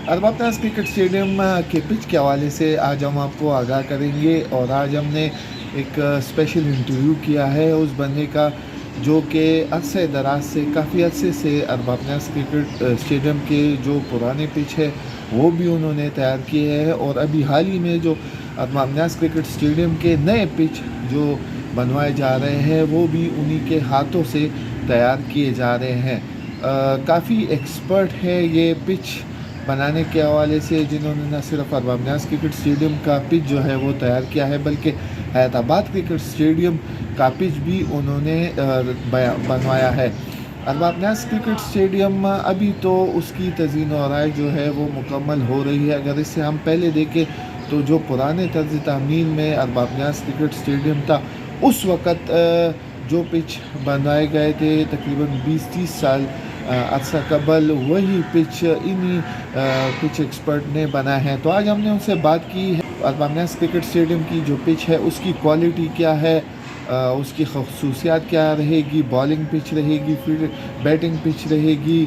Arbab cricket stadium के pitch के हवाले से आज हम आपको आगाह करेंगे और आज हमने एक स्पेशल इंटरव्यू किया है उस बंदे का जो कि अरसे दराज से काफ़ी अरसे से अरबाब क्रिकेट स्टेडियम के जो पुराने पिच है वो भी उन्होंने तैयार किए हैं और अभी हाल ही में जो अरबाब क्रिकेट स्टेडियम के नए पिच जो बनवाए जा रहे हैं वो भी उन्हीं के हाथों से तैयार किए जा रहे हैं। काफ़ी एक्सपर्ट है ये पिच बनाने के हवाले से, जिन्होंने न सिर्फ अरबाब क्रिकेट स्टेडियम का पिच जो है वो तैयार किया है बल्कि हैदराबाद क्रिकेट स्टेडियम का पिच भी उन्होंने बनवाया है। अरबाब क्रिकेट स्टेडियम अभी तो उसकी तज़ीन और राय जो है वो मुकम्मल हो रही है। अगर इससे हम पहले देखें तो जो पुराने तर्ज तामीर में अरबाब क्रिकेट स्टेडियम था उस वक़्त जो पिच बनवाए गए थे तकरीबन 20-30 साल अरसा कबल वही पिच इन्हीं पिच एक्सपर्ट ने बना है। तो आज हमने उनसे बात की है अरबाब क्रिकेट स्टेडियम की जो पिच है उसकी क्वालिटी क्या है, उसकी खसूसियात क्या रहेगी, बॉलिंग पिच रहेगी फिर बैटिंग पिच रहेगी,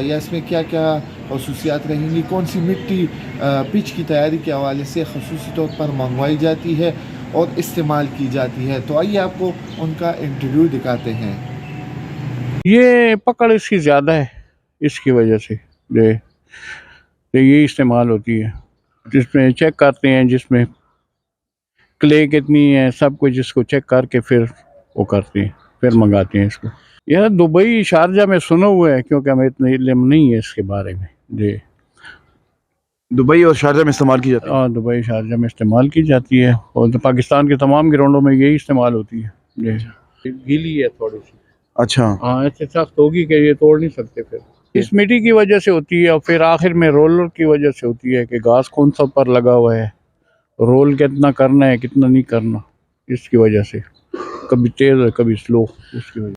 या इसमें क्या क्या खसूसियात रहेंगी, कौन सी मिट्टी पिच की तैयारी के हवाले से खसूसी तौर पर मंगवाई जाती है और इस्तेमाल की जाती है। तो आइए आपको उनका इंटरव्यू दिखाते हैं। ये पकड़ इसकी ज़्यादा है, इसकी वजह से ये इस्तेमाल होती है, जिसमें चेक करते हैं जिसमें क्ले कितनी है सब कुछ, जिसको चेक करके फिर वो करते हैं, फिर मंगाते हैं इसको। यह दुबई शारजा में सुना हुआ है क्योंकि हमें इतना इल्म नहीं है इसके बारे में जी। दुबई और शारजा में इस्तेमाल की जाती है। हाँ, दुबई शारजा में इस्तेमाल की जाती है और तो पाकिस्तान के तमाम ग्राउंडों में यही इस्तेमाल होती है जी। गीली है थोड़ी सी। अच्छा, हाँ, ऐसे सख्त होगी कि ये तोड़ नहीं सकते। फिर इस मिट्टी की वजह से होती है और फिर आखिर में रोलर की वजह से होती है कि घास कौन सा पर लगा हुआ है, रोल कितना करना है कितना नहीं करना, इसकी वजह से कभी तेज है कभी स्लो, उसकी वजह